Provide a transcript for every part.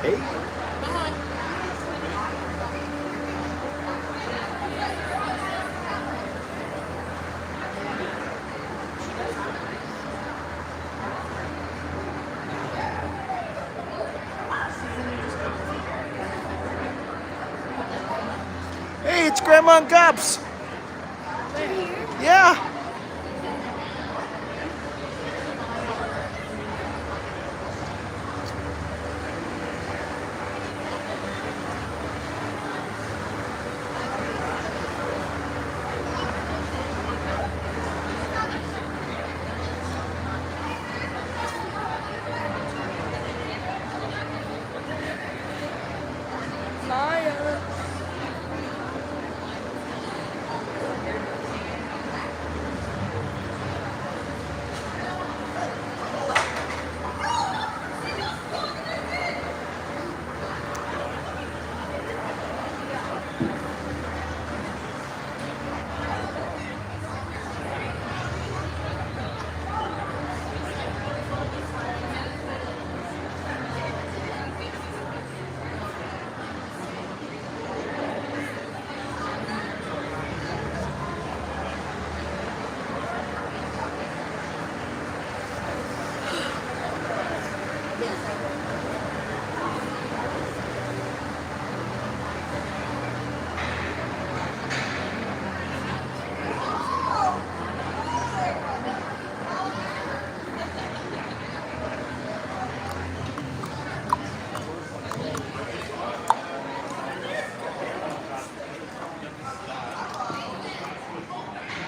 Hey. Hey, it's Grandma and Gups. Yeah.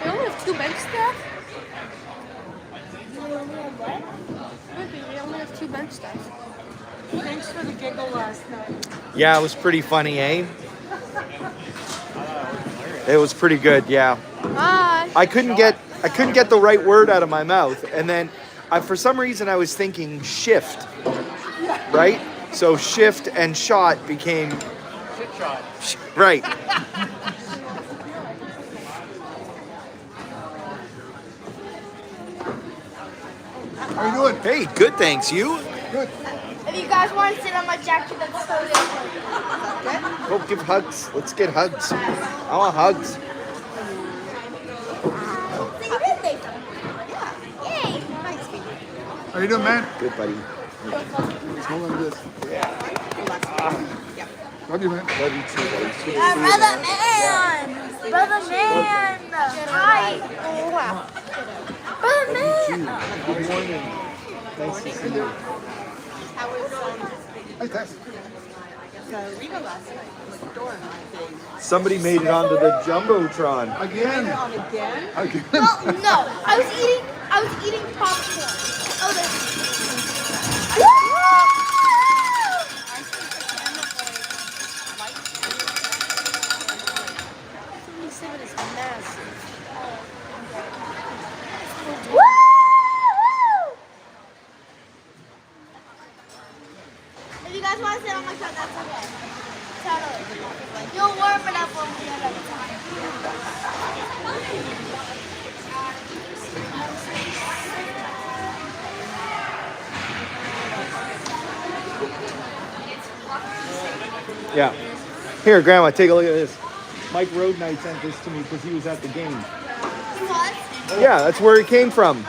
They only have 2 bench staff? They only have 2 bench staff. Thanks for the giggle last night. Yeah, it was pretty funny, eh? It was pretty good, yeah. Hi. I couldn't get the right word out of my mouth, and then for some reason I was thinking shift, right? So shift and shot became Shit shot. right. How you doing? Hey, good, thanks. You? Good. If you guys want to sit on my jacket, that's so good. Go give hugs. Let's get hugs. I want hugs. So you did say something. Yeah. Yay. Nice. How you doing, man? Good, buddy. Hold on to this. Love you, man. Love you too, buddy. Sweet to see you, Brother man. man. Brother man. Hi. Oh, wow. Brother man. Good morning. Nice to see you. Hey, Tess. Rita last night was storing my thing. Somebody made it onto the Jumbotron. Again. On again? Again. No. I was eating popcorn. Oh, there's. If you guys want to sit on my truck, that's okay. Totally. You'll warm it up when we get outside. Yeah. Here, Grandma, take a look at this. Mike Roadnight sent this to me because he was at the game. What? Yeah, that's where it came from.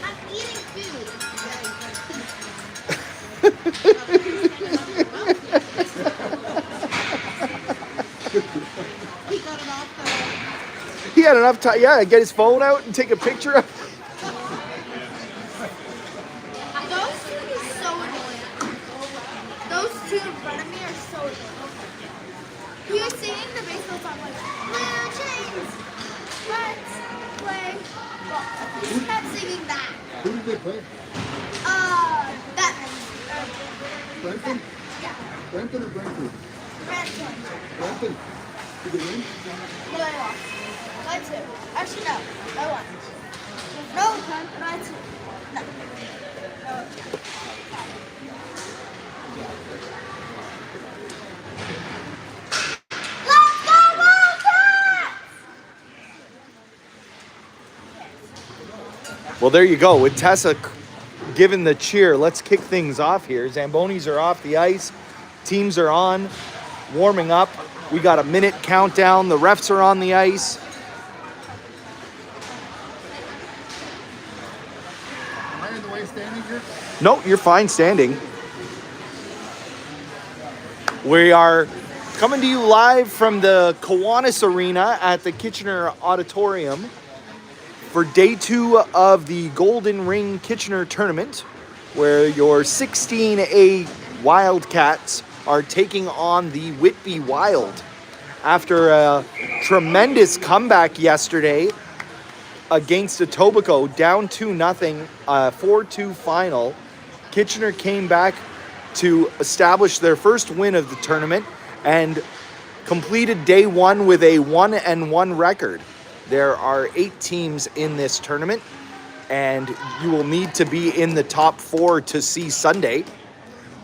I'm eating food. He got it off He had enough time, yeah, to get his phone out and take a picture of it. Those two are so annoying. Those two in front of me are so annoying. He was singing the baseball song like, Blue Chains, let's play ball. He kept singing that. Who did they play? Batman. Brampton? Yeah. Brampton or Brantford? Ransom. Brampton. Did they win? No, I lost. I two. Actually, no. I won. No, I two. No. Let's go, Wildcats! Well, there you go. With Tessa giving the cheer. Let's kick things off here. Zambonis are off the ice. Teams are on, warming up. We got a minute countdown. The refs are on the ice. Am I in the way standing here? No, you're fine standing. We are coming to you live from the Kiwanis Arena at the Kitchener Auditorium for day 2 of the Golden Ring Kitchener tournament, where your 16A Wildcats are taking on the Whitby Wild. After a tremendous comeback yesterday against Etobicoke, down 2-0, 4-2 final, Kitchener came back to establish their first win of the tournament and completed day 1 with a 1-1 record. There are 8 teams in this tournament, and you will need to be in the top 4 to see Sunday,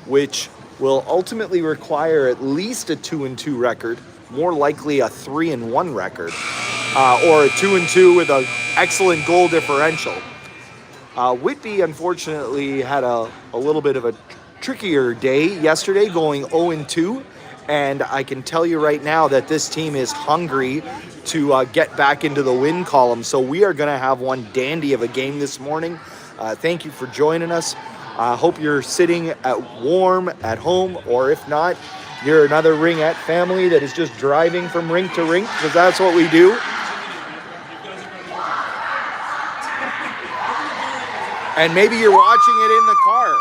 which will ultimately require at least a 2-2 record, more likely a 3-1 record, or a 2-2 with an excellent goal differential. Whitby, unfortunately, had a little bit of a trickier day yesterday, going 0-2, and I can tell you right now that this team is hungry to get back into the win column. So we are going to have one dandy of a game this morning. Thank you for joining us. I hope you're sitting warm at home, or if not, you're another ringette family that is just driving from rink to rink, because that's what we do. And maybe you're watching it in the car.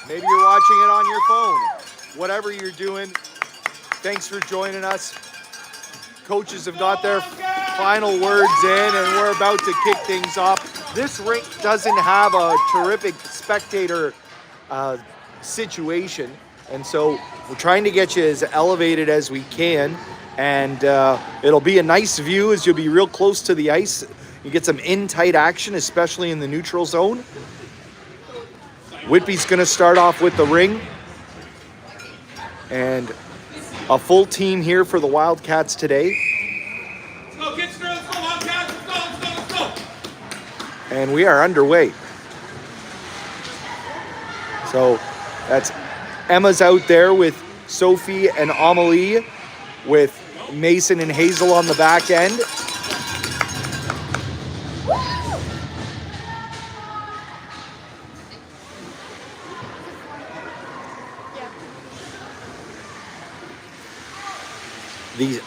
Maybe you're watching it on your phone. Whatever you're doing, thanks for joining us. Coaches have got their final words in, and we're about to kick things off. This rink doesn't have a terrific spectator situation, and so we're trying to get you as elevated as we can, and it'll be a nice view as you'll be real close to the ice. You get some in-tight action, especially in the neutral zone. Whitby's going to start off with the ring, and a full team here for the Wildcats today. Let's go, Kitchener, let's go, Wildcats, let's go. And we are underway. So that's Emma's out there with Sophie and Amelie, with Mason and Hazel on the back end.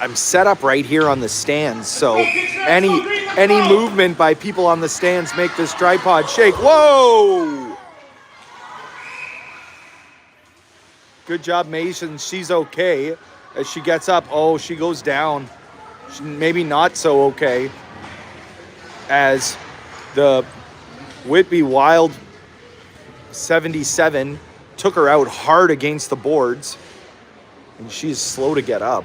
I'm set up right here on the stands, so any movement by people on the stands make this tripod shake. Whoa! Good job, Mason. She's okay. As she gets up, oh, she goes down. Maybe not so okay. As the Whitby Wild 77 took her out hard against the boards, and she's slow to get up.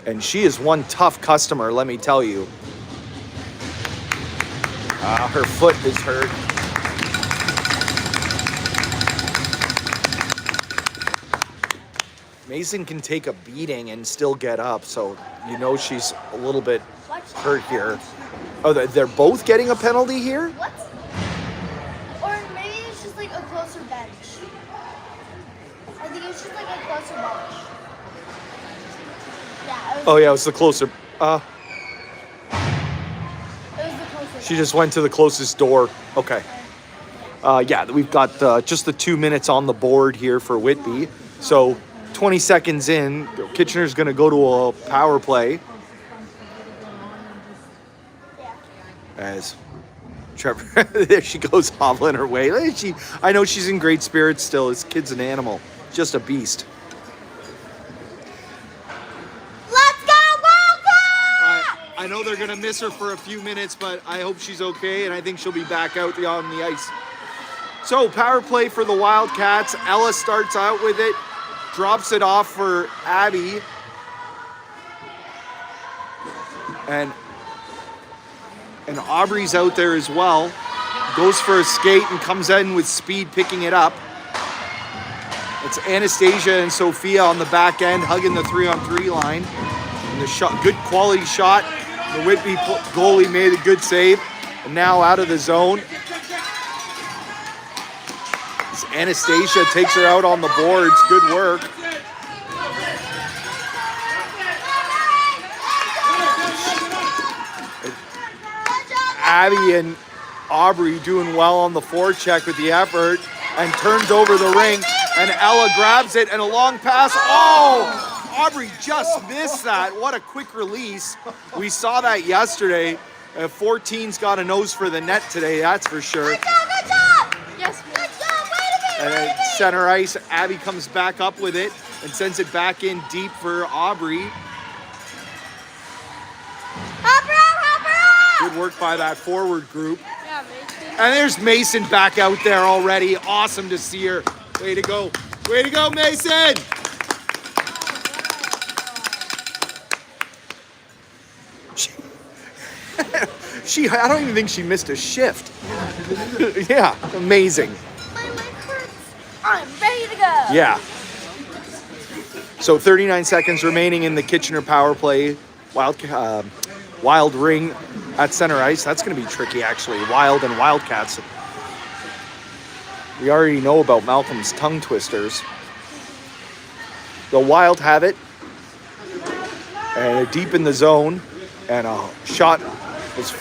And she is one tough customer, let me tell you. Her foot is hurt. Mason can take a beating and still get up, so you know she's a little bit hurt here. Oh, they're both getting a penalty here? What? Or maybe it's just like a closer bench. I think it's just like a closer bench. Yeah. Oh yeah, it was the closer. It was the closer. She just went to the closest door. Okay. Yeah, we've got just the 2 minutes on the board here for Whitby. So 20 seconds in, Kitchener's going to go to a power play. Yeah. As Trevor, there she goes hobbling her way. I know she's in great spirits still. This kid's an animal, just a beast. Let's go, Wildcats! I know they're gonna miss her for a few minutes, but I hope she's okay, and I think she'll be back out on the ice. So power play for the Wildcats. Ella starts out with it, drops it off for Abby, and Aubrey's out there as well. Goes for a skate and comes in with speed, picking it up. It's Anastasia and Sophia on the back end, hugging the 3-on-3 line. And the shot, good quality shot. The Whitby goalie made a good save. And now out of the zone. Anastasia takes her out on the boards. Good work. Abby and Aubrey doing well on the forecheck with the effort and turns over the ring, and Ella grabs it and a long pass. Oh, Aubrey just missed that. What a quick release. We saw that yesterday. 14's got a nose for the net today, that's for sure. Good job! Yes, good job! And then center ice, Abby comes back up with it and sends it back in deep for Aubrey. Help her out! Help her out! Good work by that forward group. Yeah, Mason. And there's Mason back out there already. Awesome to see her. Way to go. Way to go, Mason! I don't even think she missed a shift. Yeah, amazing. My leg hurts. I'm ready to go. Yeah. So 39 seconds remaining in the Kitchener power play. Wild ring at center ice. That's going to be tricky, actually. Wild and Wildcats. We already know about Malcolm's tongue twisters. The Wild have it. And deep in the zone. And a shot was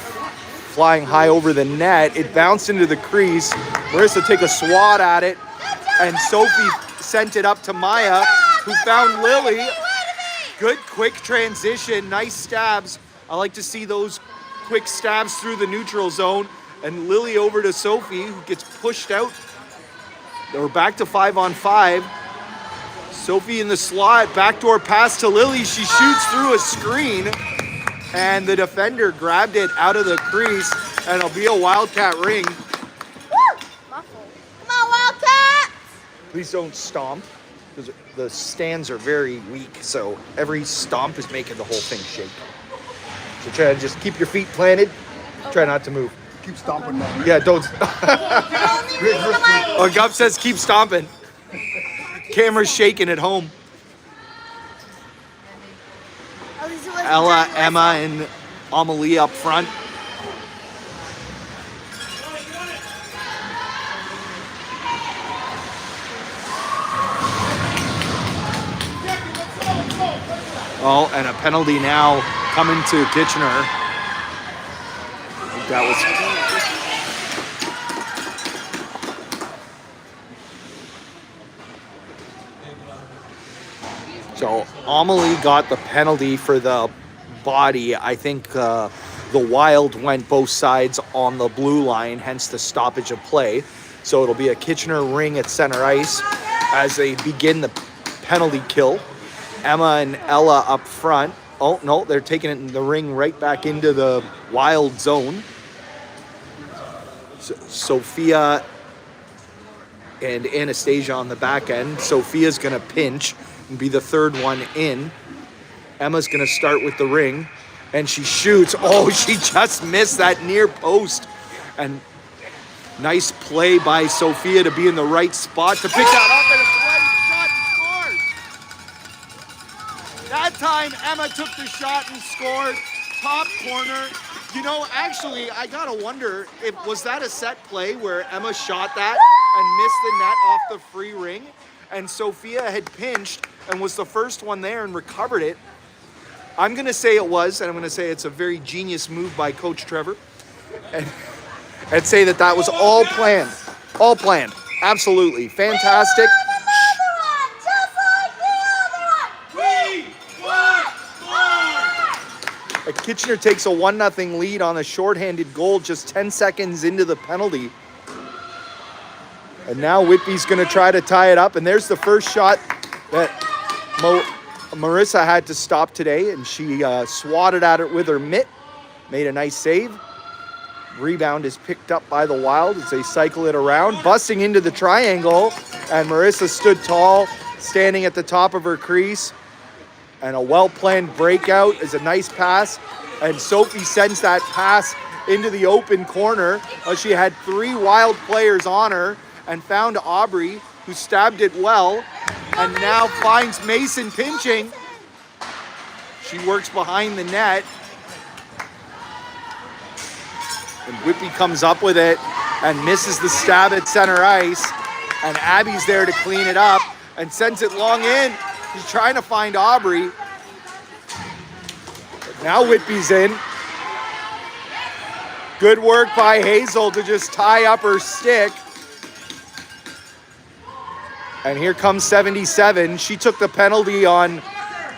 flying high over the net. It bounced into the crease. Marissa take a swat at it. And Sophie sent it up to Maya, who found Lily. Good quick transition. Nice stabs. I like to see those quick stabs through the neutral zone. And Lily over to Sophie, who gets pushed out. We're back to 5-on-5. Sophie in the slot. Backdoor pass to Lily. She shoots through a screen. And the defender grabbed it out of the crease. And it'll be a Wildcat ring. Woo! Muffle. Come on, Wildcats! Please don't stomp, because the stands are very weak, so every stomp is making the whole thing shake. So try to just keep your feet planted. Try not to move. Keep stomping that. Yeah, don't. The only reason why Oh, Gup says keep stomping. Camera's shaking at home. at least it wasn't Ella, during Emma, and Amelie up front. Oh, and a penalty now coming to Kitchener. I think that was. So Amelie got the penalty for the body. I think the Wild went both sides on the blue line, hence the stoppage of play. So it'll be a Kitchener ring at center ice as they begin the penalty kill. Emma and Ella up front. Oh, no, they're taking it in the ring right back into the Wild zone. Sophia and Anastasia on the back end. Sophia's going to pinch and be the third one in. Emma's going to start with the ring, and she shoots. Oh, she just missed that near post. And nice play by Sophia to be in the right spot to pick that up, and a great shot and scored. That time, Emma took the shot and scored. Top corner. You know, actually, I gotta wonder, was that a set play where Emma shot that and missed the net off the free ring, and Sophia had pinched and was the first one there and recovered it? I'm gonna say it was, and I'm gonna say it's a very genius move by Coach Trevor, and say that was all planned. All planned. Absolutely. Fantastic. Kitchener takes a 1-0 lead on a shorthanded goal just 10 seconds into the penalty. And now Whitby's going to try to tie it up. And there's the first shot that Marissa had to stop today. And she swatted at it with her mitt. Made a nice save. Rebound is picked up by the Wild as they cycle it around. Busting into the triangle. And Marissa stood tall, standing at the top of her crease. And a well-planned breakout is a nice pass. And Sophie sends that pass into the open corner. She had 3 Wild players on her and found Aubrey, who stabbed it well, and now finds Mason pinching. She works behind the net. And Whitby comes up with it and misses the stab at center ice. And Abby's there to clean it up and sends it long in. She's trying to find Aubrey. But now Whitby's in. Good work by Hazel to just tie up her stick. And here comes 77. She took the penalty on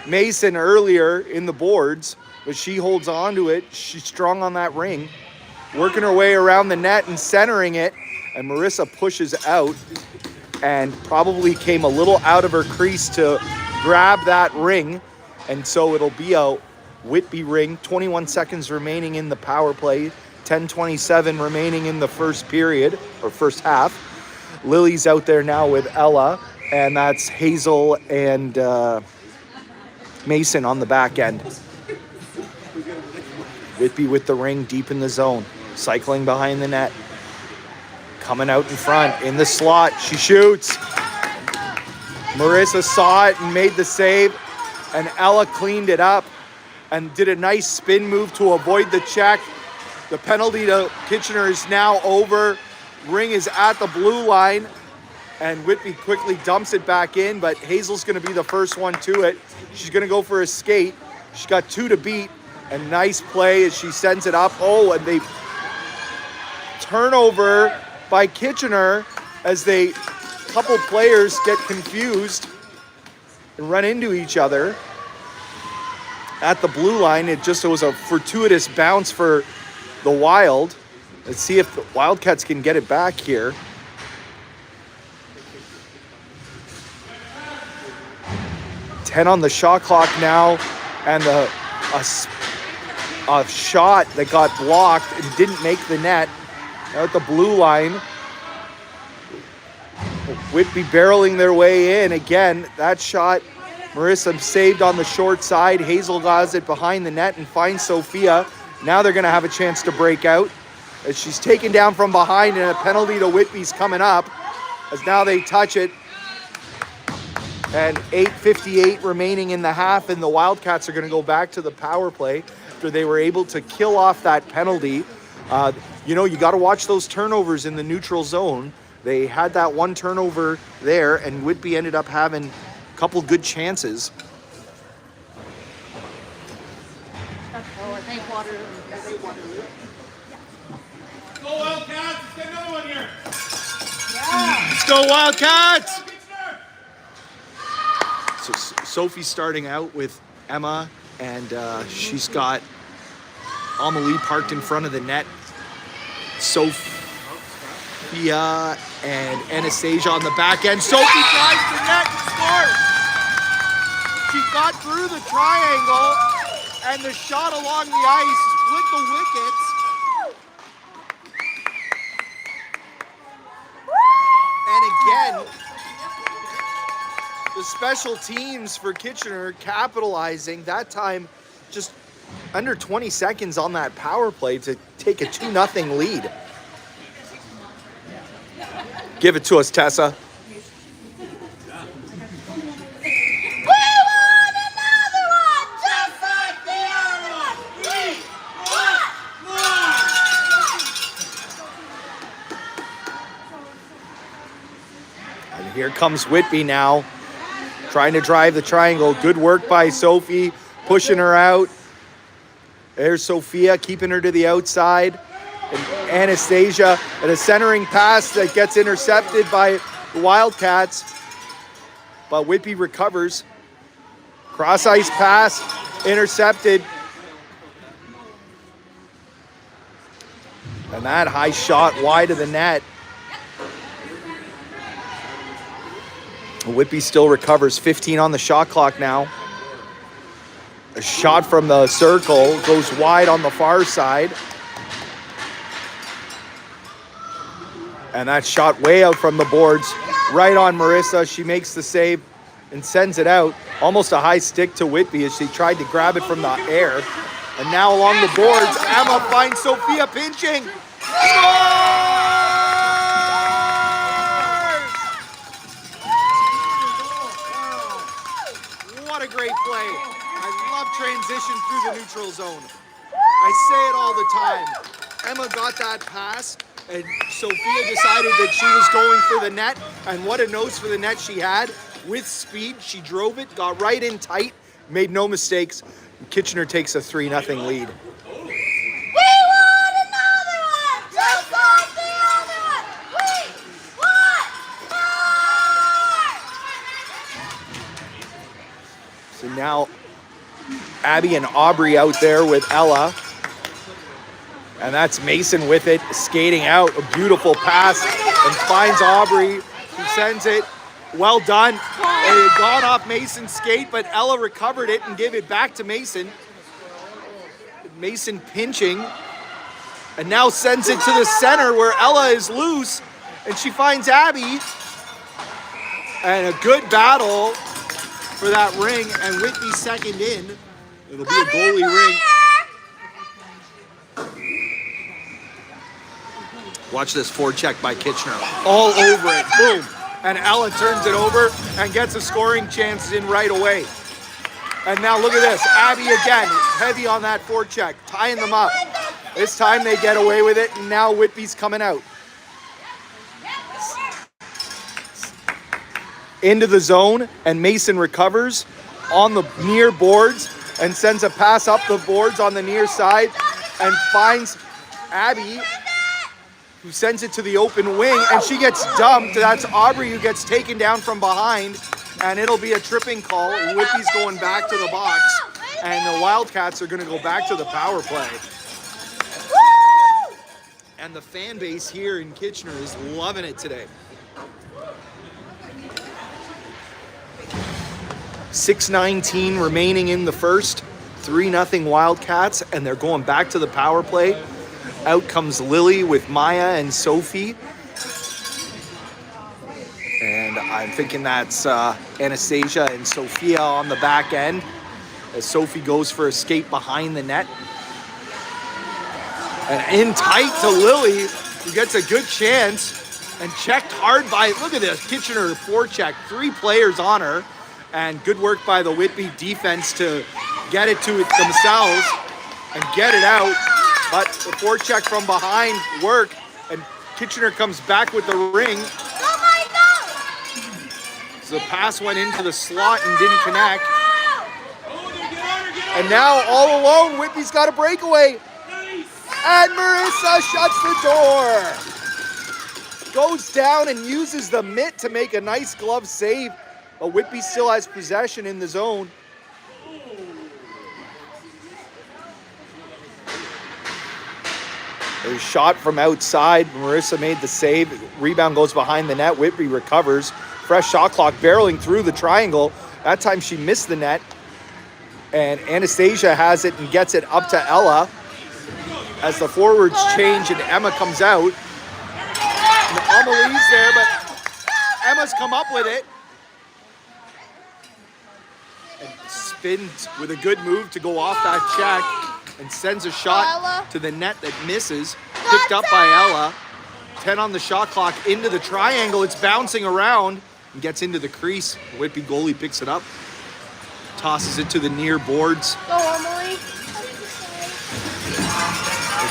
Mason earlier in the boards, but she holds on to it. She's strong on that ring. Working her way around the net and centering it. And Marissa pushes out and probably came a little out of her crease to grab that ring. And so it'll be a Whitby ring. 21 seconds remaining in the power play. 10:27 remaining in the first period, or first half. Lily's out there now with Ella, and that's Hazel and Mason on the back end. Whitby with the ring deep in the zone, cycling behind the net. Coming out in front, in the slot, she shoots. Marissa saw it and made the save, and Ella cleaned it up and did a nice spin move to avoid the check. The penalty to Kitchener is now over. Ring is at the blue line, and Whitby quickly dumps it back in, but Hazel's going to be the first one to it. She's going to go for a skate. She's got 2 to beat, and nice play as she sends it up. Oh, and they turnover by Kitchener as they couple players get confused and run into each other at the blue line. It was a fortuitous bounce for the Wild. Let's see if the Wildcats can get it back here. Ten on the shot clock now, and a shot that got blocked and didn't make the net. Now at the blue line, Whitby barreling their way in. Again, that shot, Marissa saved on the short side. Hazel got it behind the net and finds Sophia. Now they're going to have a chance to break out as she's taken down from behind, and a penalty to Whitby's coming up as now they touch it. And 8:58 remaining in the half, and the Wildcats are going to go back to the power play after they were able to kill off that penalty. You got to watch those turnovers in the neutral zone. They had that one turnover there, and Whitby ended up having a couple good chances. Go Wildcats! Let's get another one here! Let's go Wildcats! So Sophie's starting out with Emma, and she's got Amelie parked in front of the net. Sophia and Anastasia on the back end. Sophie drives the net and scores! She got through the triangle, and the shot along the ice split the wickets. And again, the special teams for Kitchener capitalizing, that time just under 20 seconds on that power play to take a 2-0 lead. Give it to us, Tessa. Here comes Whitby now, trying to drive the triangle. Good work by Sophie, pushing her out. There's Sophia, keeping her to the outside. And Anastasia, and a centering pass that gets intercepted by the Wildcats. But Whitby recovers. Cross-ice pass, intercepted. And that high shot wide of the net. Whitby still recovers. 15 on the shot clock now. A shot from the circle goes wide on the far side. And that shot way out from the boards, right on Marissa. She makes the save and sends it out. Almost a high stick to Whitby as she tried to grab it from the air. And now along the boards, Emma finds Sophia pinching. What a great play. I love transition through the neutral zone. I say it all the time. Emma got that pass And Sophia decided that she was going for the net, and what a nose for the net she had. With speed, she drove it, got right in tight, made no mistakes. Kitchener takes a 3-0 lead. We want another one! Just like the other one! We want more! So now Abby and Aubrey out there with Ella. And that's Mason with it, skating out. A beautiful pass and finds Aubrey, who sends it. Well done. It had gone off Mason's skate, but Ella recovered it and gave it back to Mason. Mason pinching. And now sends it to the center where Ella is loose. And she finds Abby. And a good battle for that ring. And Whitby second in. It'll be a goalie ring. Watch this forecheck by Kitchener. All over it. Boom. And Ella turns it over and gets a scoring chance in right away. And now look at this. Abby again, heavy on that forecheck, tying them up. This time they get away with it, and now Whitby's coming out. Into the zone, and Mason recovers on the near boards and sends a pass up the boards on the near side and finds Abby, who sends it to the open wing, and she gets dumped. That's Aubrey who gets taken down from behind, and it'll be a tripping call. Whitby's going back to the box, and the Wildcats are going to go back to the power play. And the fan base here in Kitchener is loving it today. 6:19 remaining in the first. 3-0 Wildcats, and they're going back to the power play. Out comes Lily with Maya and Sophie. And I'm thinking that's Anastasia and Sophia on the back end, as Sophie goes for a skate behind the net. And in tight to Lily, who gets a good chance and checked hard by, look at this, Kitchener forecheck, 3 players on her. And good work by the Whitby defense to get it to themselves and get it out. But the forecheck from behind worked, and Kitchener comes back with the ring. Oh my God! So the pass went into the slot and didn't connect. And now all alone, Whitby's got a breakaway. And Marissa shuts the door. Goes down and uses the mitt to make a nice glove save. But Whitby still has possession in the zone. A shot from outside. Marissa made the save. Rebound goes behind the net. Whitby recovers. Fresh shot clock barreling through the triangle. That time she missed the net. And Anastasia has it and gets it up to Ella as the forwards change and Emma comes out. And Amelie's there, but Emma's come up with it. And spins with a good move to go off that check. And sends a shot to the net that misses. Picked up by Ella. 10 on the shot clock into the triangle. It's bouncing around and gets into the crease. The Whitby goalie picks it up. Tosses it to the near boards. Go, Emily.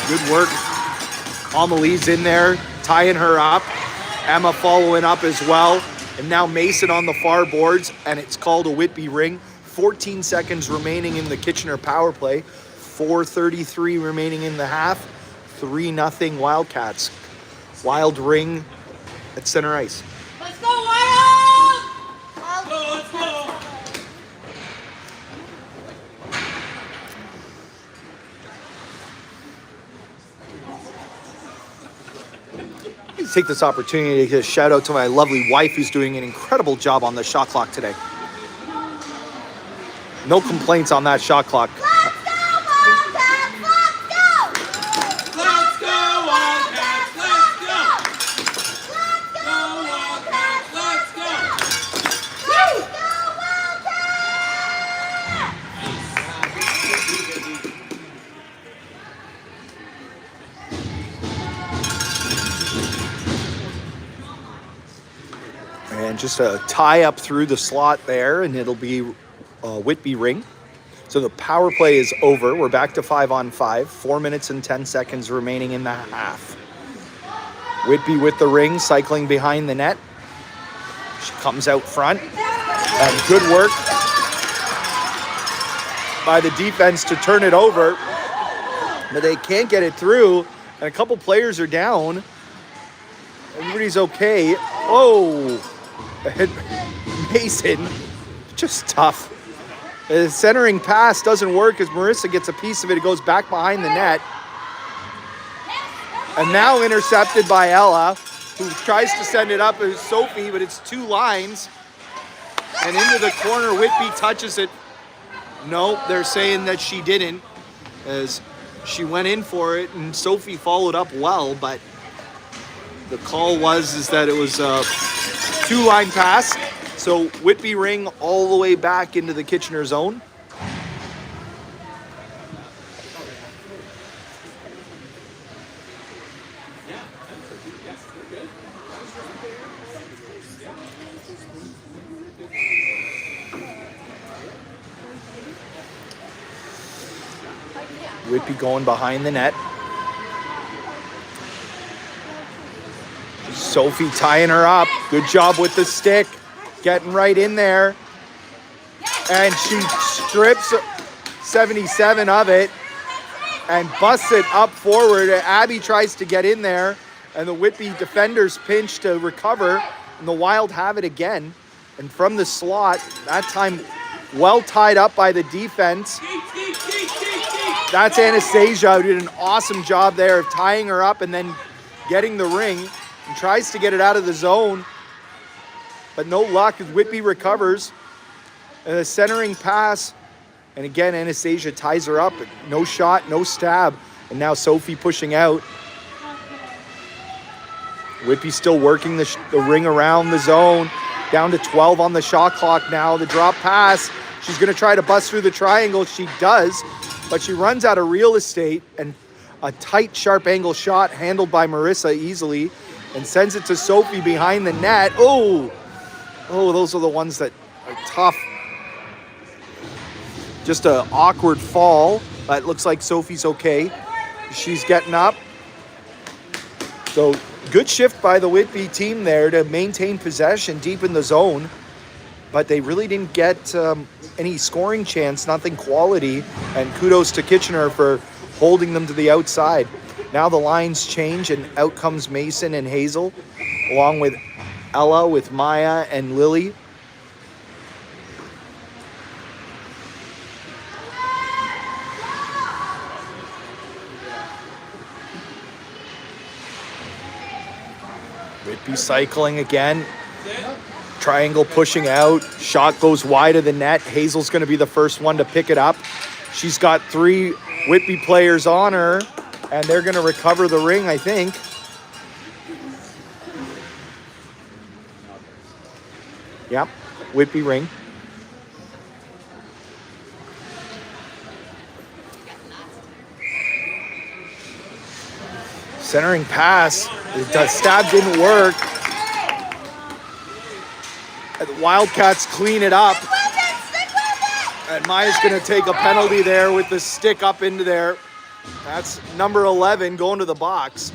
Good work. Amelie's in there, tying her up. Emma following up as well. And now Mason on the far boards, and it's called a Whitby ring. 14 seconds remaining in the Kitchener power play. 4:33 remaining in the half. 3-0 Wildcats. Wild ring at center ice. Let's go, Wild! Let's go! Let's take this opportunity to give a shout out to my lovely wife, who's doing an incredible job on the shot clock today. No complaints on that shot clock. And just a tie up through the slot there, and it'll be a Whitby ring. So the power play is over. We're back to 5-on-5. 4 minutes and 10 seconds remaining in the half. Whitby with the ring, cycling behind the net. She comes out front. And good work by the defense to turn it over. But they can't get it through. And a couple players are down. Everybody's okay. Oh, Mason, just tough. The centering pass doesn't work as Marissa gets a piece of it. It goes back behind the net. And now intercepted by Ella, who tries to send it up as Sophie, but it's two lines. And into the corner, Whitby touches it. No, they're saying that she didn't, as she went in for it, and Sophie followed up well, but the call is that it was a two-line pass. So Whitby ring all the way back into the Kitchener zone. Whitby going behind the net. Sophie tying her up. Good job with the stick. Getting right in there. And she strips 77 of it and busts it up forward. Abby tries to get in there, and the Whitby defenders pinch to recover, and the Wild have it again. And from the slot, that time well tied up by the defense. That's Anastasia, who did an awesome job there of tying her up and then getting the ring, and tries to get it out of the zone. But no luck as Whitby recovers. And a centering pass. And again, Anastasia ties her up. No shot, no stab. And now Sophie pushing out. Whitby still working the ring around the zone. Down to 12 on the shot clock now. The drop pass. She's going to try to bust through the triangle. She does. But she runs out of real estate. And a tight, sharp angle shot handled by Marissa easily. And sends it to Sophie behind the net. Oh, those are the ones that are tough. Just an awkward fall. But it looks like Sophie's okay. She's getting up. So good shift by the Whitby team there to maintain possession deep in the zone. But they really didn't get any scoring chance, nothing quality. And kudos to Kitchener for holding them to the outside. Now the lines change and out comes Mason and Hazel, along with Ella, with Maya and Lily. Whitby cycling again. Triangle pushing out. Shot goes wide of the net. Hazel's going to be the first one to pick it up. She's got 3 Whitby players on her, and they're going to recover the ring, I think. Yep, Whitby ring. Centering pass. The stab didn't work. And the Wildcats clean it up. And Maya's going to take a penalty there with the stick up into there. That's number 11 going to the box.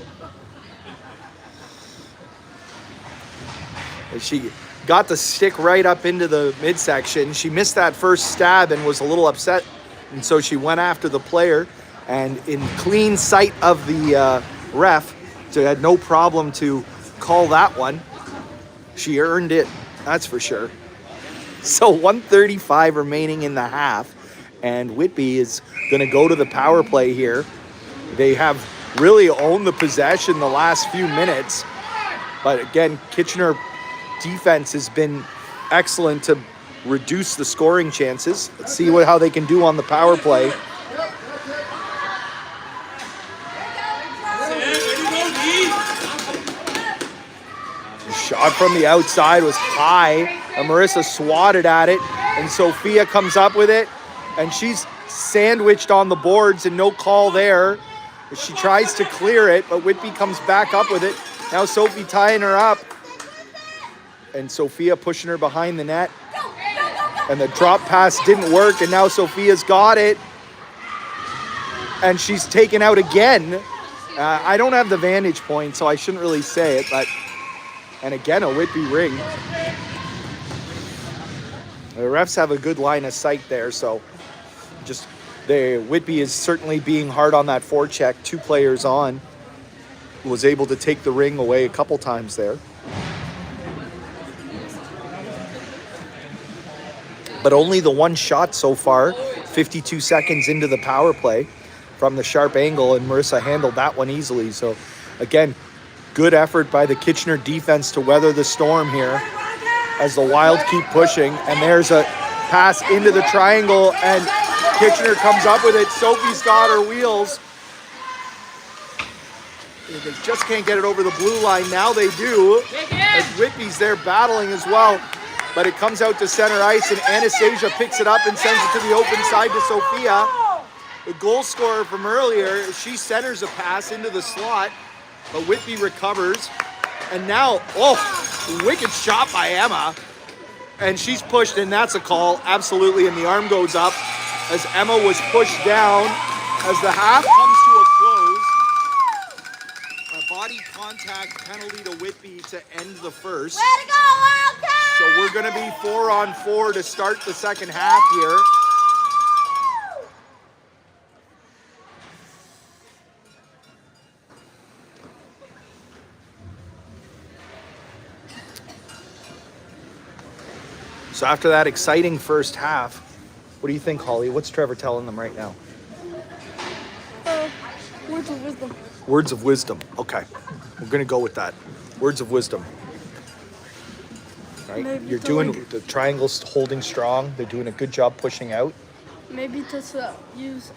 And she got the stick right up into the midsection. She missed that first stab and was a little upset. And so she went after the player. And in clean sight of the ref, so had no problem to call that one. She earned it, that's for sure. So 1:35 remaining in the half, and Whitby is going to go to the power play here. They have really owned the possession the last few minutes, but again, Kitchener defense has been excellent to reduce the scoring chances. Let's see how they can do on the power play. Shot from the outside was high, and Marissa swatted at it, and Sophia comes up with it, and she's sandwiched on the boards and no call there. She tries to clear it, but Whitby comes back up with it. Now Sophie tying her up, and Sophia pushing her behind the net, and the drop pass didn't work, and now Sophia's got it, and she's taken out again, I don't have the vantage point, so I shouldn't really say it, but... And again, a Whitby ring. The refs have a good line of sight there, so just Whitby is certainly being hard on that forecheck. 2 players on. Was able to take the ring away a couple times there. But only the 1 shot so far, 52 seconds into the power play from the sharp angle, and Marissa handled that one easily. So again, good effort by the Kitchener defense to weather the storm here as the Wild keep pushing. And there's a pass into the triangle, and Kitchener comes up with it. Sophie's got her wheels. They just can't get it over the blue line. Now they do, as Whitby's there battling as well. But it comes out to center ice, and Anastasia picks it up and sends it to the open side to Sophia. The goal scorer from earlier, she centers a pass into the slot, but Whitby recovers. And now, wicked shot by Emma. And she's pushed, and that's a call, absolutely, and the arm goes up as Emma was pushed down as the half comes to a close. A body contact penalty to Whitby to end the first. Way to go, Wildcats! So we're going to be 4-on-4 to start the second half here. So after that exciting first half, what do you think, Holly? What's Trevor telling them right now? Words of wisdom. Words of wisdom. Okay. We're going to go with that. Words of wisdom. Right? Maybe You're doing the triangle's holding strong. They're doing a good job pushing out. Maybe to use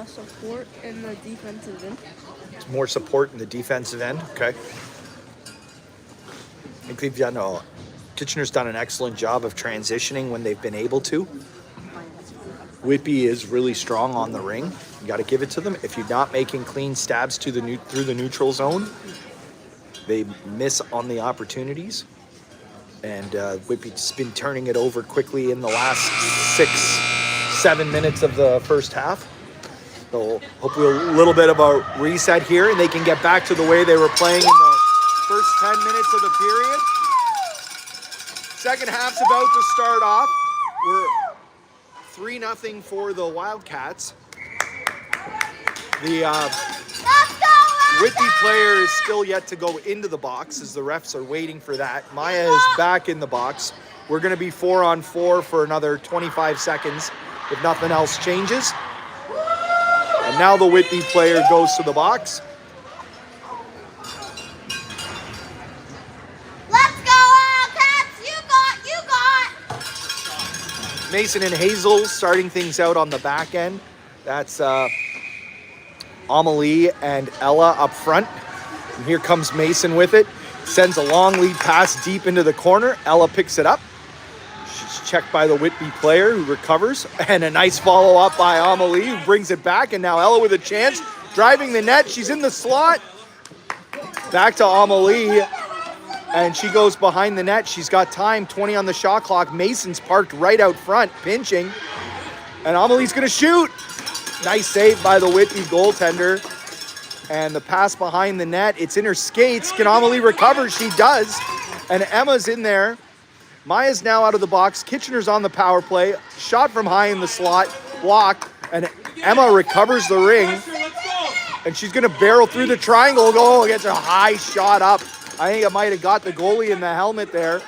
support in the defensive end. More support in the defensive end. Okay. I think they've done Kitchener's done an excellent job of transitioning when they've been able to. Whitby is really strong on the ring. You got to give it to them. If you're not making clean stabs to through the neutral zone, they miss on the opportunities. And Whitby's been turning it over quickly in the last 6-7 minutes of the first half. So hopefully a little bit of a reset here, and they can get back to the way they were playing in the first 10 minutes of the period. Second half's about to start off. We're 3-0 for the Wildcats. The Whitby player is still yet to go into the box as the refs are waiting for that. Maya is back in the box. We're going to be 4-on-4 for another 25 seconds if nothing else changes. And now the Whitby player goes to the box. Mason and Hazel starting things out on the back end. That's Amelie and Ella up front. And here comes Mason with it. Sends a long lead pass deep into the corner. Ella picks it up. She's checked by the Whitby player who recovers. And a nice follow-up by Amelie who brings it back. And now Ella with a chance. Driving the net. She's in the slot. Back to Amelie. And she goes behind the net. She's got time, 20 on the shot clock. Mason's parked right out front, pinching. And Amelie's going to shoot. Nice save by the Whitby goaltender. And the pass behind the net. It's in her skates. Can Amelie recover? She does. And Emma's in there. Maya's now out of the box. Kitchener's on the power play. Shot from high in the slot. Blocked. And Emma recovers the ring. And she's going to barrel through the triangle. Oh, gets a high shot up. I think it might have got the goalie in the helmet there.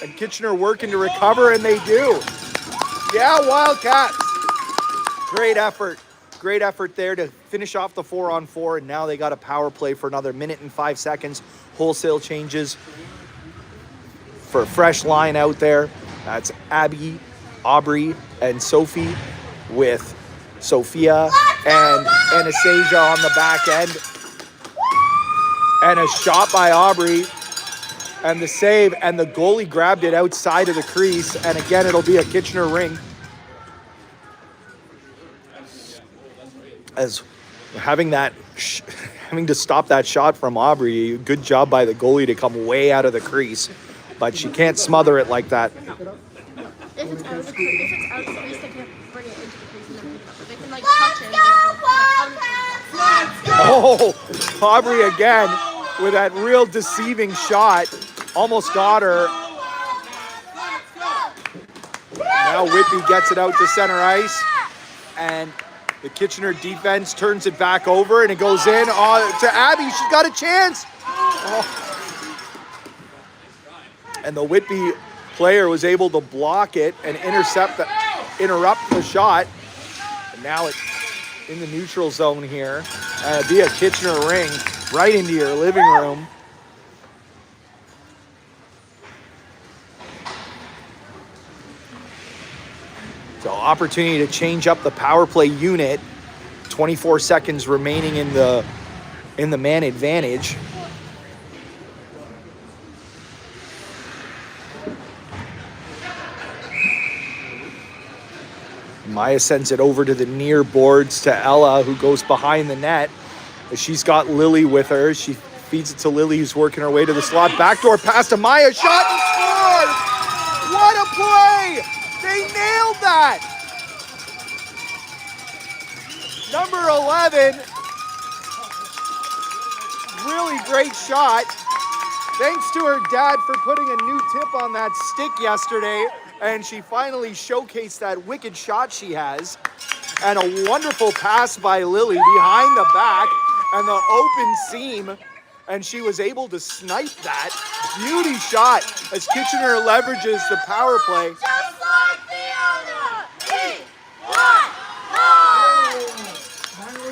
And Kitchener working to recover, and they do. Yeah, Wildcats. Great effort. Great effort there to finish off the 4-on-4, and now they got a power play for another minute and 5 seconds. Wholesale changes for a fresh line out there. That's Abby, Aubrey, and Sophie with Sophia and Anastasia on the back end. And a shot by Aubrey, and the save, and the goalie grabbed it outside of the crease, and again, it'll be a Kitchener ring. As having to stop that shot from Aubrey, good job by the goalie to come way out of the crease, but she can't smother it like that. If it's out of the crease, they can't bring it into the crease and then pick it up. But they can touch it. Let's go, Wildcats! Let's go! Oh, Aubrey again with that real deceiving shot. Almost got her. Now Whitby gets it out to center ice. And the Kitchener defense turns it back over, and it goes in to Abby. She's got a chance. Oh. And the Whitby player was able to block it and interrupt the shot. And now it's in the neutral zone here. Via Kitchener ring, right into your living room. So opportunity to change up the power play unit. 24 seconds remaining in the man advantage. Maya sends it over to the near boards to Ella, who goes behind the net. She's got Lily with her. She feeds it to Lily, who's working her way to the slot. Backdoor pass to Maya. Shot and scores! What a play! They nailed that! Number 11. Really great shot. Thanks to her dad for putting a new tip on that stick yesterday. And she finally showcased that wicked shot she has. And a wonderful pass by Lily behind the back and the open seam. And she was able to snipe that. Beauty shot as Kitchener leverages the power play. Just like the other.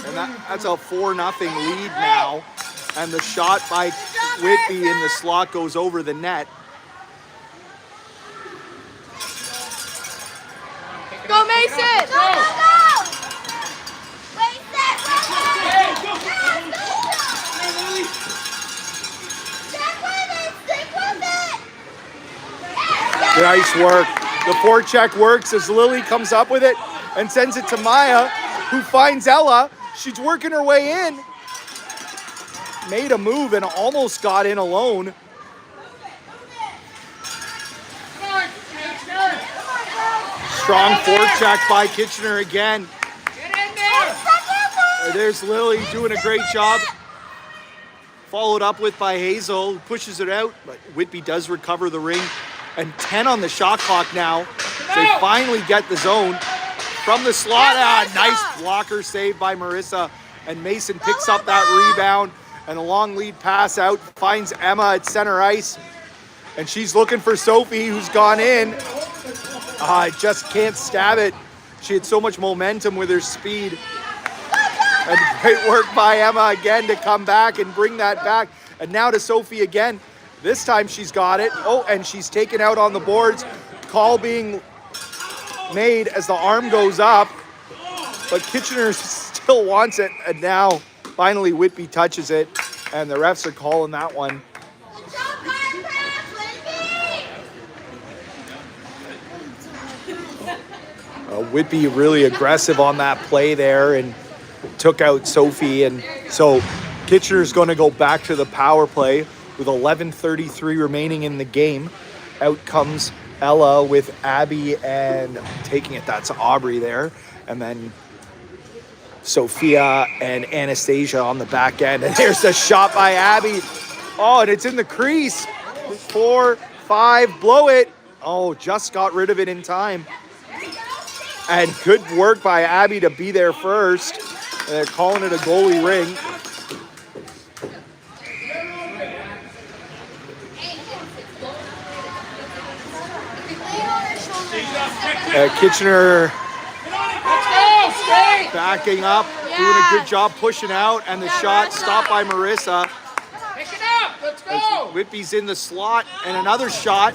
And that's a 4-0 lead now. And the shot by Whitby in the slot goes over the net. Go, Mason! Go! Wait, Stick with it! Nice work. The forecheck works as Lily comes up with it and sends it to Maya, who finds Ella. She's working her way in. Made a move and almost got in alone. Strong forecheck by Kitchener again. There's Lily doing a great job. Followed up with by Hazel, who pushes it out, but Whitby does recover the ring. And 10 on the shot clock now. They finally get the zone. From the slot, nice blocker save by Marissa. And Mason picks up that rebound. And a long lead pass out, finds Emma at center ice. And she's looking for Sophie, who's gone in. Just can't stab it. She had so much momentum with her speed. And great work by Emma again to come back and bring that back. And now to Sophie again. This time she's got it. Oh, and she's taken out on the boards. Call being made as the arm goes up. But Kitchener still wants it. And now finally Whitby touches it. And the refs are calling that one. Whitby really aggressive on that play there and took out Sophie. And so Kitchener's going to go back to the power play with 11:33 remaining in the game. Out comes Ella with Abby and taking it. That's Aubrey there. And then Sophia and Anastasia on the back end. And there's the shot by Abby. Oh, and it's in the crease. 4, 5, blow it. Oh, just got rid of it in time. And good work by Abby to be there first. And they're calling it a goalie ring. Kitchener backing up, doing a good job pushing out, and the shot stopped by Marissa. Pick it up. Let's go. Whitby's in the slot, and another shot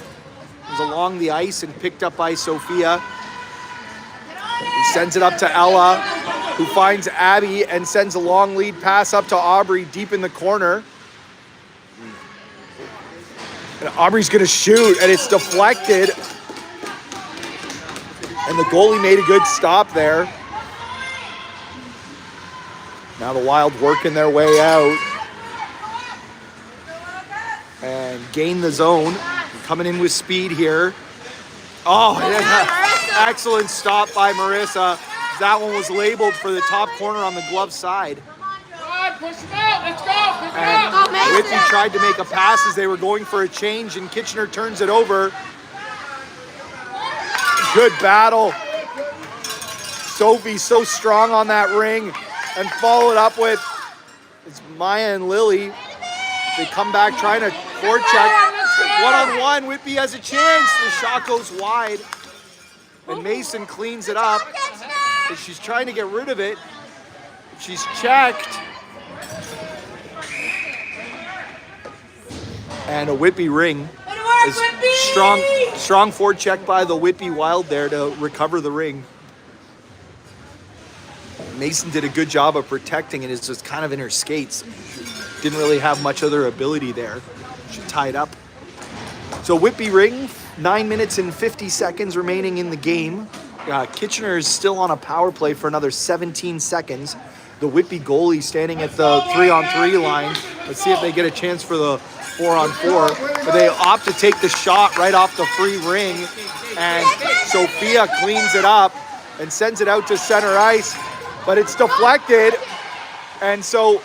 was along the ice and picked up by Sophia. He sends it up to Ella, who finds Abby and sends a long lead pass up to Aubrey deep in the corner. And Aubrey's gonna shoot, and it's deflected. And the goalie made a good stop there. Now the Wild working their way out. And gain the zone. Coming in with speed here. Oh, excellent stop by Marissa. That one was labeled for the top corner on the glove side. push him out. Let's go. Pick it And up. Whitby tried to make a pass as they were going for a change, and Kitchener turns it over. Good battle. Sophie so strong on that ring, and followed up with it's Maya and Lily. They come back trying to forecheck. One-on-one, Whitby has a chance. The shot goes wide, and Mason cleans it up. And she's trying to get rid of it. She's checked. And a Whitby ring. Is strong forecheck by the Whitby Wild there to recover the ring. Mason did a good job of protecting it. It's just kind of in her skates. Didn't really have much other ability there. She tied up. So Whitby ring, 9 minutes and 50 seconds remaining in the game. Kitchener is still on a power play for another 17 seconds. The Whitby goalie standing at the 3-on-3 line. Let's see if they get a chance for the 4-on-4. But they opt to take the shot right off the free ring. And Sophia cleans it up and sends it out to center ice. But it's deflected. And so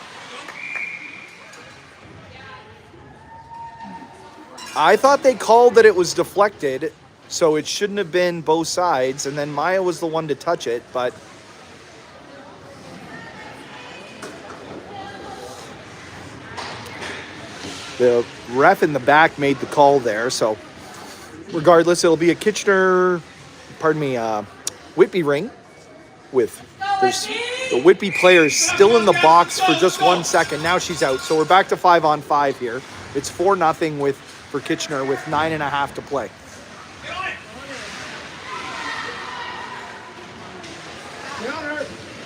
I thought they called that it was deflected, so it shouldn't have been both sides. And then Maya was the one to touch it, but the ref in the back made the call there. So regardless, it'll be a Whitby ring with the Whitby players still in the box for just 1 second. Now she's out. So we're back to 5-on-5 here. It's 4-0 for Kitchener with 9.5 to play.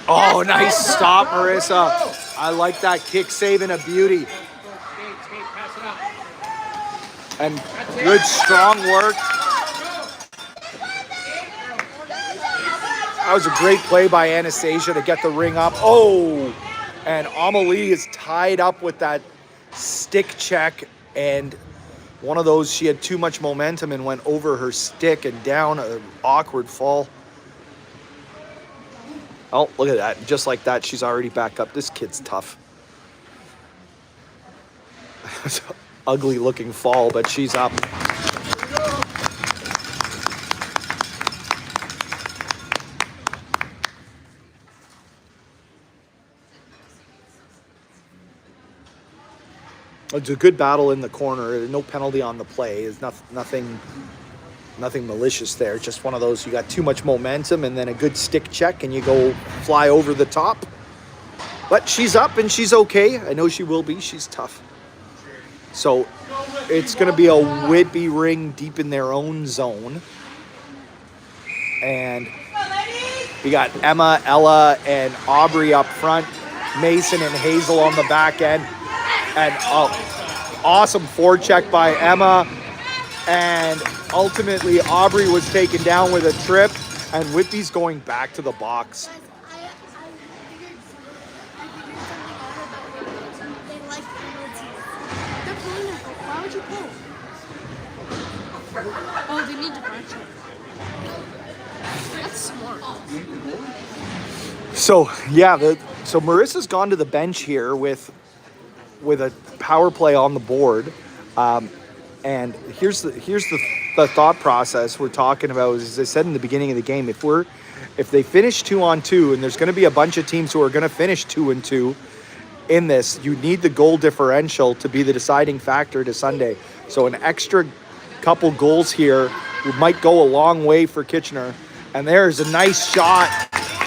Oh, nice stop, Marissa. I like that kick saving a beauty. And good strong work. That was a great play by Anastasia to get the ring up. Oh, and Amelie is tied up with that stick check, and one of those, she had too much momentum and went over her stick and down, an awkward fall. Oh, look at that. Just like that, she's already back up. This kid's tough. It's an ugly looking fall, but she's up. It's a good battle in the corner. No penalty on the play. There's nothing malicious there. Just one of those, you got too much momentum and then a good stick check and you go fly over the top. But she's up and she's okay. I know she will be. She's tough. So it's going to be a Whitby ring deep in their own zone. And we got Emma, Ella, and Aubrey up front. Mason and Hazel on the back end. And awesome forecheck by Emma. And ultimately, Aubrey was taken down with a trip. And Whitby's going back to the box. I figured something out about they like penalties. They're pulling them. Why would you pull? Oh, they need differential. That's smart. So yeah, so Marissa's gone to the bench here with a power play on the board. And here's the thought process we're talking about. As I said in the beginning of the game, if they finish 2-on-2, and there's going to be a bunch of teams who are going to finish 2-2 in this, you need the goal differential to be the deciding factor to Sunday. So an extra couple goals here might go a long way for Kitchener. And there's a nice shot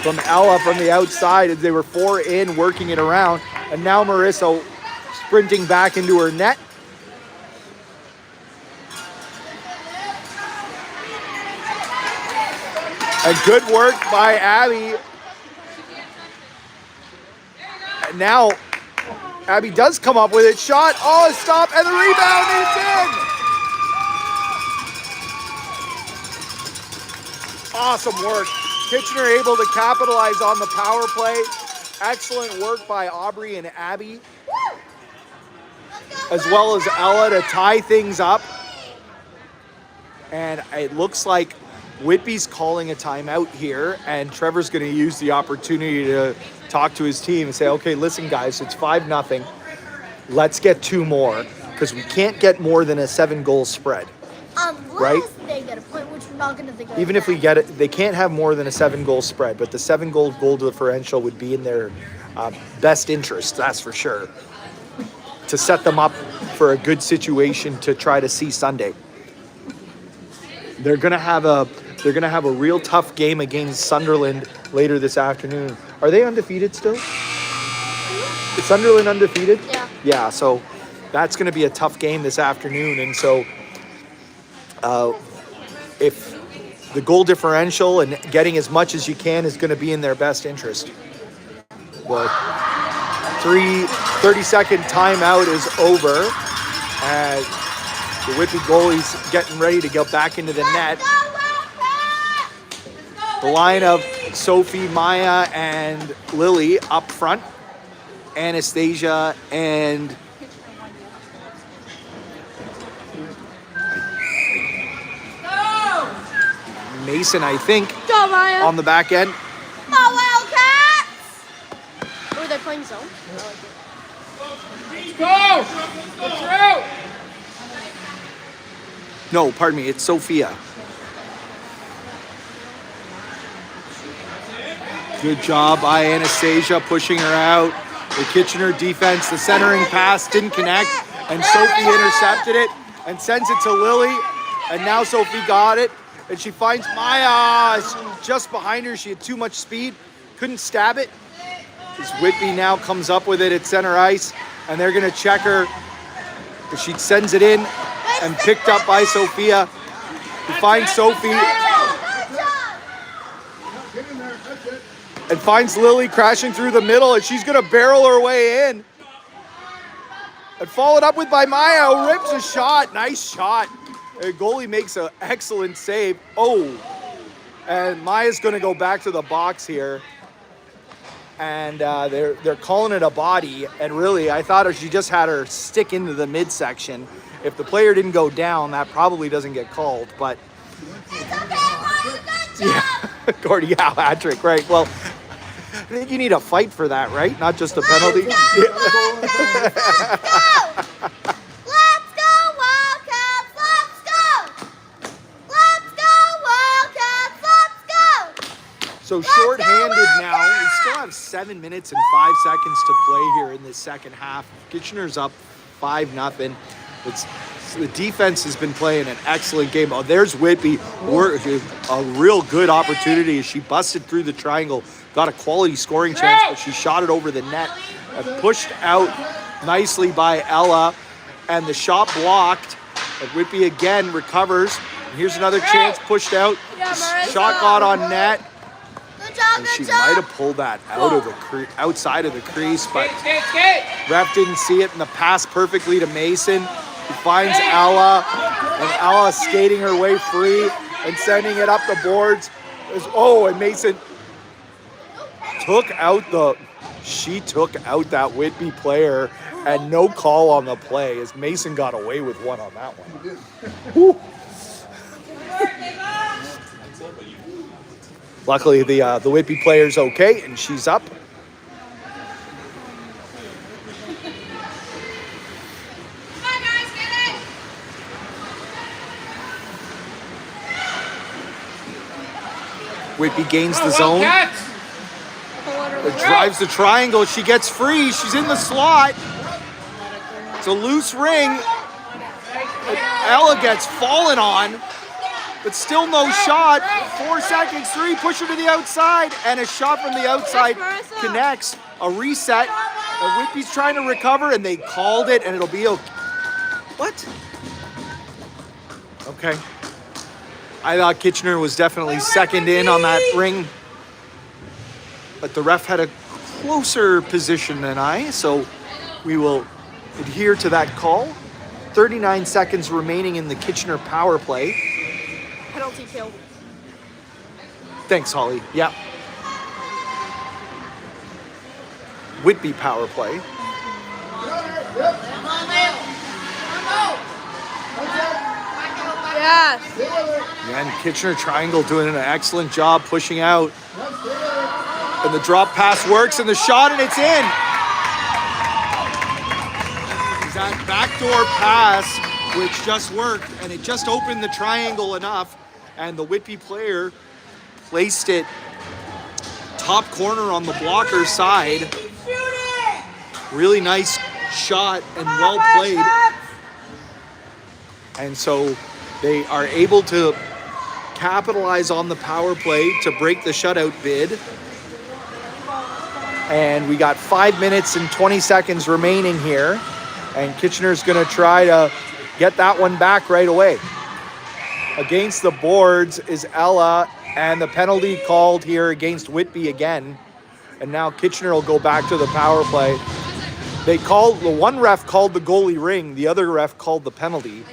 from Ella from the outside as they were 4 in, working it around. And now Marissa sprinting back into her net. And good work by Abby. And now Abby does come up with it. Shot. Oh, stop. And the rebound is in. Awesome work. Kitchener able to capitalize on the power play. Excellent work by Aubrey and Abby, as well as Ella, to tie things up. And it looks like Whitby's calling a timeout here, and Trevor's going to use the opportunity to talk to his team and say, okay, listen, guys, it's 5-0. Let's get 2 more because we can't get more than a 7-goal spread. Right? Unless they get a point, which we're not going to think of. Even if we get it, they can't have more than a 7-goal spread, but the 7-goal differential would be in their best interest, that's for sure, to set them up for a good situation to try to see Sunday. They're gonna have a real tough game against Sunderland later this afternoon. Are they undefeated still? Is Sunderland undefeated? Yeah. Yeah, so that's gonna be a tough game this afternoon, and so if the goal differential and getting as much as you can is going to be in their best interest. The 30-second timeout is over, and the Whitby goalie's getting ready to go back into the net. The line of Sophie, Maya, and Lily up front. Anastasia and Mason, I think, Go, Maya. on the back end. My Wildcats! Oh, they're playing zone. Go! Go through! No, pardon me, it's Sophia. Good job by Anastasia pushing her out. The Kitchener defense, the centering pass didn't connect, and Sophie intercepted it and sends it to Lily, and now Sophie got it. And she finds Maya just behind her. She had too much speed, couldn't stab it. As Whitby now comes up with it at center ice, and they're going to check her. But she sends it in and picked up by Sophia. He finds Sophie and finds Lily crashing through the middle, and she's going to barrel her way in. And followed up with by Maya, who rips a shot. Nice shot. The goalie makes an excellent save. Oh, and Maya's going to go back to the box here. And they're calling it a body. And really, I thought if she just had her stick into the midsection, if the player didn't go down, that probably doesn't get called. But It's okay, Maya, good job! yeah, Gordy, yeah, hat trick, right? Well, I think you need a fight for that, right? Not just a penalty. Let's go, Wildcats! Let's go! Let's go, Wildcats! Let's go! So short-handed now. We still have 7 minutes and 5 seconds to play here in this second half. Kitchener's up 5-0. The defense has been playing an excellent game. Oh, there's Whitby. A real good opportunity as she busted through the triangle. Got a quality scoring chance, but she shot it over the net and pushed out nicely by Ella. And the shot blocked. And Whitby again recovers. And here's another chance pushed out. Shot got on net. Good job, And she good might job! have pulled that out of the outside of the crease, but Skate! ref didn't see it, and the pass perfectly to Mason. He finds Ella, and Ella skating her way free and sending it up the boards. And Mason took out that Whitby player, and no call on the play as Mason got away with one on that one. Whew. Luckily, the Whitby player's okay, and she's up. Whitby gains the zone. It drives the triangle. She gets free. She's in the slot. It's a loose ring. Ella gets fallen on, but still no shot. 4 seconds, 3, push her to the outside, and a shot from the outside connects. A reset, and Whitby's trying to recover, and they called it, and it'll be okay. What? Okay. I thought Kitchener was definitely second in on that ring, but the ref had a closer position than I, so we will adhere to that call. 39 seconds remaining in the Kitchener power play. Penalty kill. Thanks, Holly. Yeah. Whitby power play. Yes. Again, Kitchener Triangle doing an excellent job pushing out. And the drop pass works and the shot, and it's in. That backdoor pass, which just worked, and it just opened the triangle enough, and the Whitby player placed it top corner on the blocker side. Really nice shot and well played. And so they are able to capitalize on the power play to break the shutout bid. And we got 5 minutes and 20 seconds remaining here. And Kitchener's going to try to get that one back right away. Against the boards is Ella, and the penalty called here against Whitby again. And now Kitchener will go back to the power play. The one ref called the goalie ring, the other ref called the penalty.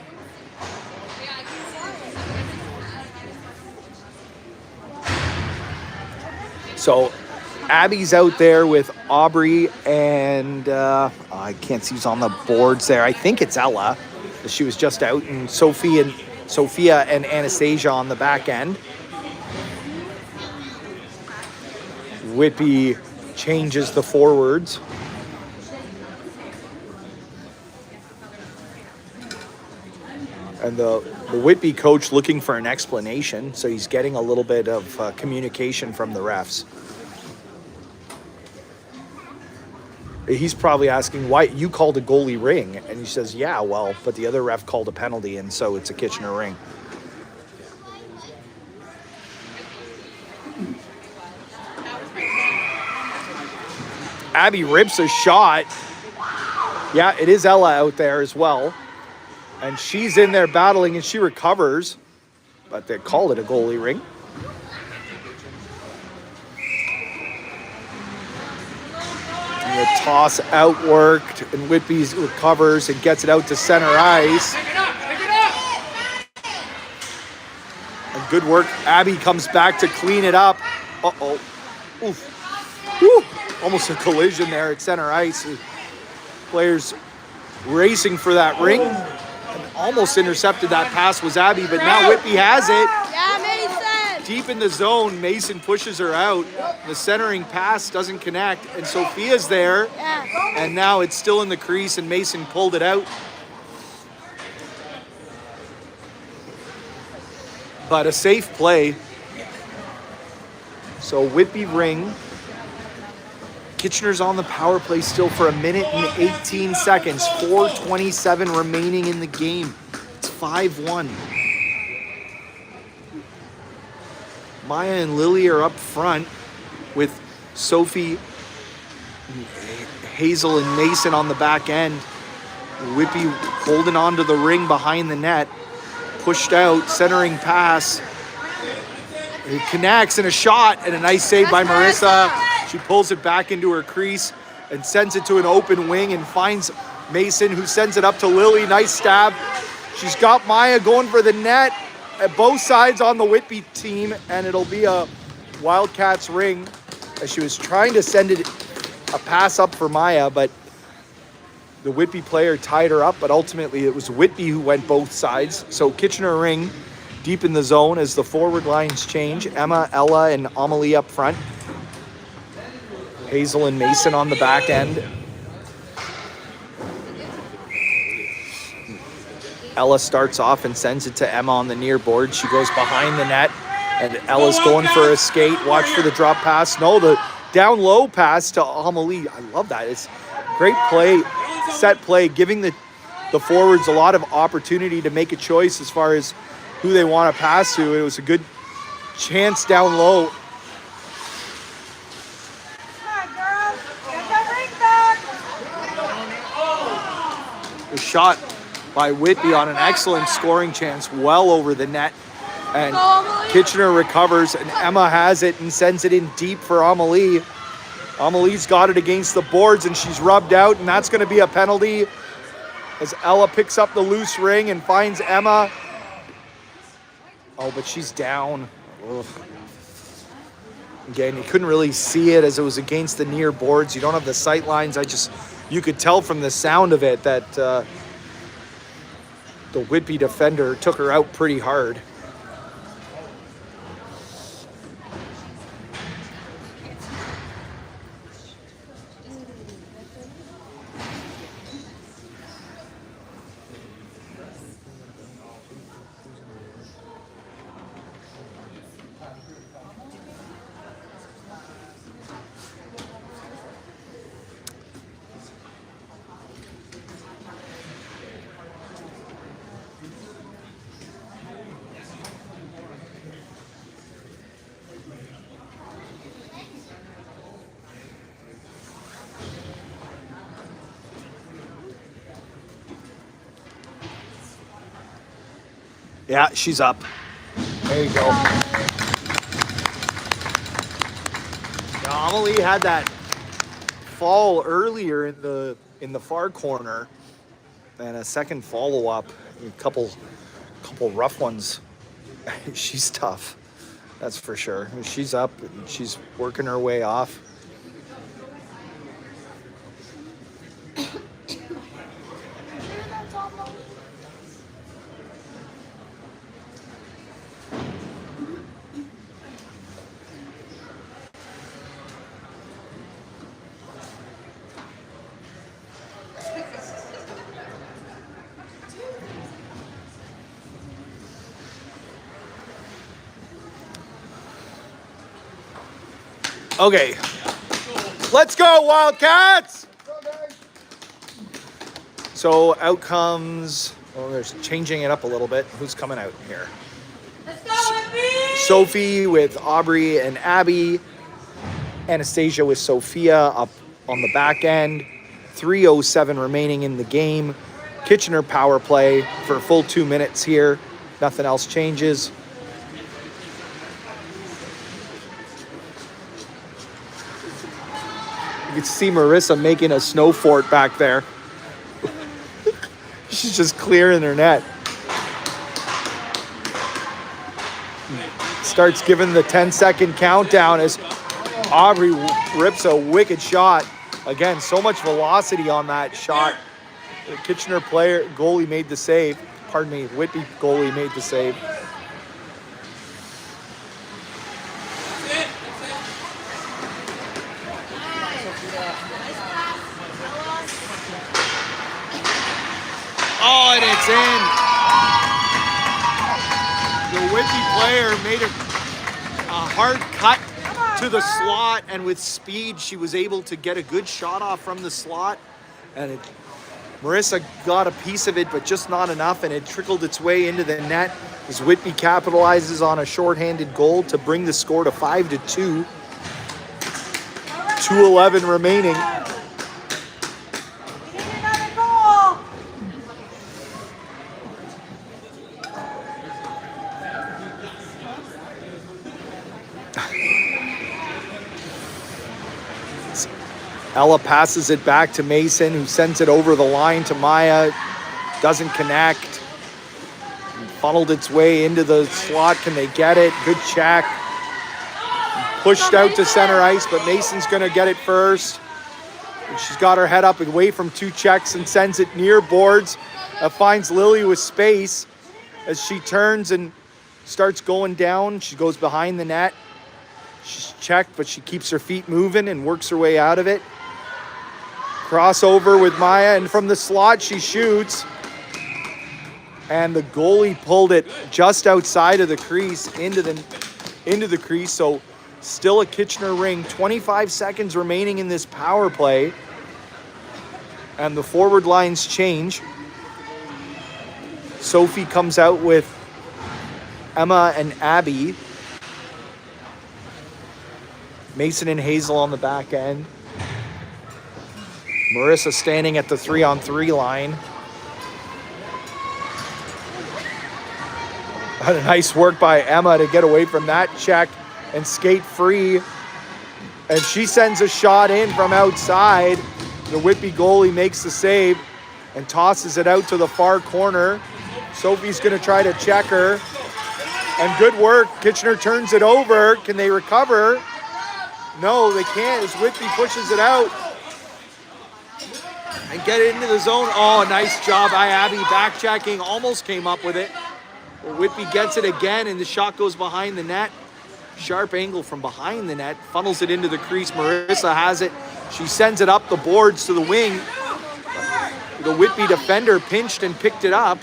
So Abby's out there with Aubrey and I can't see who's on the boards there. I think it's Ella. She was just out, and Sophia and Anastasia on the back end. Whitby changes the forwards. And the Whitby coach looking for an explanation, so he's getting a little bit of communication from the refs. He's probably asking why you called a goalie ring, and he says, yeah, well, but the other ref called a penalty, and so it's a Kitchener ring. Abby rips a shot. Yeah, it is Ella out there as well. And she's in there battling, and she recovers. But they called it a goalie ring. And the toss outworked, and Whitby recovers and gets it out to center ice. And good work. Abby comes back to clean it up. Uh-oh. Oof. Woo. Almost a collision there at center ice. Players racing for that ring. And almost intercepted that pass was Abby, but now Whitby has it. Yeah, Mason. Deep in the zone, Mason pushes her out. The centering pass doesn't connect, and Sophia's there. Yeah. And now it's still in the crease, and Mason pulled it out. But a safe play. So Whitby ring. Kitchener's on the power play still for 1 minute and 18 seconds. 4:27 remaining in the game. It's 5-1. Maya and Lily are up front with Sophie, Hazel, and Mason on the back end. Whitby holding on to the ring behind the net. Pushed out, centering pass. It connects, and a shot, and a nice save by Marissa. She pulls it back into her crease and sends it to an open wing and finds Mason, who sends it up to Lily. Nice stab. She's got Maya going for the net at both sides on the Whitby team, and it'll be a Wildcats ring, as she was trying to send it a pass up for Maya, but the Whitby player tied her up, but ultimately it was Whitby who went both sides. So Kitchener ring deep in the zone as the forward lines change. Emma, Ella, and Amelie up front. Hazel and Mason on the back end. Ella starts off and sends it to Emma on the near board. She goes behind the net, and Ella's going for a skate. Watch for the drop pass. No, the down low pass to Amelie. I love that. It's great play, set play, giving the forwards a lot of opportunity to make a choice as far as who they want to pass to. It was a good chance down low. A shot by Whitby on an excellent scoring chance, well over the net. And Kitchener recovers, and Emma has it and sends it in deep for Amelie. Amelie's got it against the boards, and she's rubbed out, and that's going to be a penalty as Ella picks up the loose ring and finds Emma. Oh, but she's down. Ugh. Again, you couldn't really see it as it was against the near boards. You don't have the sight lines. You could tell from the sound of it that the Whitby defender took her out pretty hard. Yeah, she's up. There you go. Now, Amelie had that fall earlier in the far corner, and a second follow up. A couple rough ones. She's tough, that's for sure. She's up. And she's working her way off. Okay, let's go Wildcats! So out comes, they're changing it up a little bit. Who's coming out here? Let's go, Whitby! Sophie with Aubrey and Abby. Anastasia with Sophia up on the back end. 3:07 remaining in the game. Kitchener power play for a full 2 minutes here. Nothing else changes. You can see Marissa making a snow fort back there. She's just clearing her net. Starts giving the 10-second countdown as Aubrey rips a wicked shot. Again, so much velocity on that shot. The Kitchener goalie made the save. Pardon me, Whitby goalie made the save. Oh, and it's in. The Whitby player made a hard cut to the slot, and with speed, she was able to get a good shot off from the slot. And Marissa got a piece of it, but just not enough, and it trickled its way into the net as Whitby capitalizes on a shorthanded goal to bring the score to 5-2. 2:11 remaining. Ella passes it back to Mason, who sends it over the line to Maya. Doesn't connect. Funneled its way into the slot. Can they get it? Good check. Pushed out to center ice, but Mason's going to get it first. And she's got her head up away from two checks and sends it near boards. Finds Lily with space as she turns and starts going down. She goes behind the net. She's checked, but she keeps her feet moving and works her way out of it. Crossover with Maya, and from the slot she shoots. And the goalie pulled it just outside of the crease into the crease. So still a Kitchener ring. 25 seconds remaining in this power play. And the forward lines change. Sophie comes out with Emma and Abby. Mason and Hazel on the back end. Marissa standing at the 3-on-3 line. Had a nice work by Emma to get away from that check and skate free. And she sends a shot in from outside. The Whitby goalie makes the save and tosses it out to the far corner. Sophie's going to try to check her. And good work. Kitchener turns it over. Can they recover? No, they can't as Whitby pushes it out. and get it into the zone. Oh, nice job by Abby. Back checking, almost came up with it. Whitby gets it again, and the shot goes behind the net. Sharp angle from behind the net, funnels it into the crease. Marissa has it. She sends it up the boards to the wing. The Whitby defender pinched and picked it up.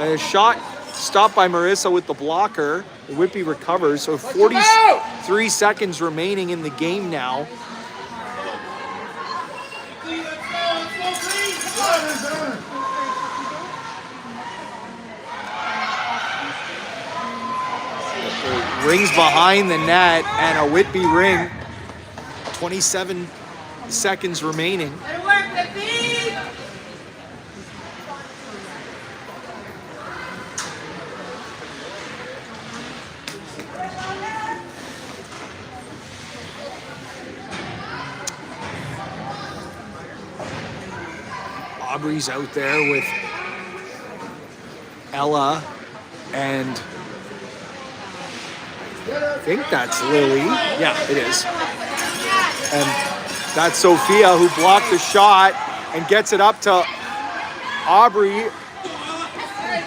And a shot stopped by Marissa with the blocker. The Whitby recovers. So 43 seconds remaining in the game now. Rings behind the net and a Whitby ring. 27 seconds remaining. Aubrey's out there with Ella and I think that's Lily. Yeah, it is. And that's Sophia who blocked the shot and gets it up to Aubrey.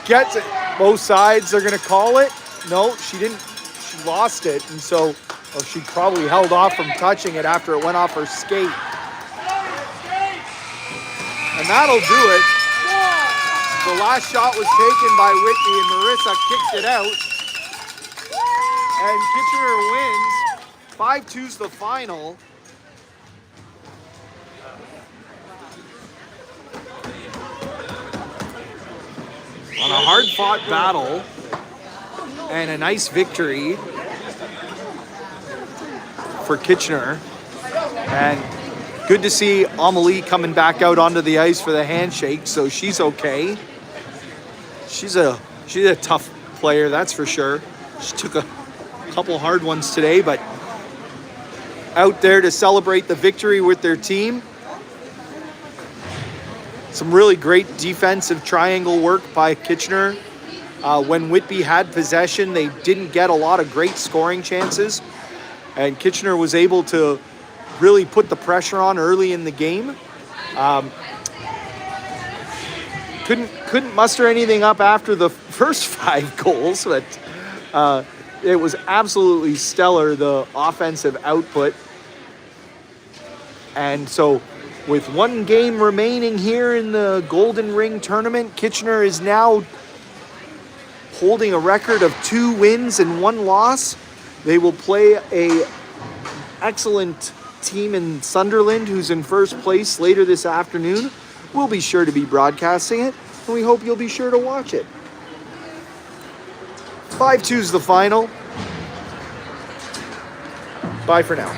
Gets it. Both sides are going to call it. No, she didn't. She lost it. And so she probably held off from touching it after it went off her skate. And that'll do it. The last shot was taken by Whitby and Marissa kicked it out. And Kitchener wins. 5-2's the final. On a hard-fought battle and a nice victory for Kitchener. And good to see Amelie coming back out onto the ice for the handshake, so she's okay. She's a tough player, that's for sure. She took a couple hard ones today, but out there to celebrate the victory with their team. Some really great defensive triangle work by Kitchener. When Whitby had possession, they didn't get a lot of great scoring chances, and Kitchener was able to really put the pressure on early in the game. Couldn't muster anything up after the first 5 goals, but it was absolutely stellar, the offensive output. And so with 1 game remaining here in the Golden Ring tournament, Kitchener is now holding a record of 2 wins and 1 loss. They will play a excellent team in Sunderland, who's in first place later this afternoon. We'll be sure to be broadcasting it, and we hope you'll be sure to watch it. 5-2's the final. Bye for now.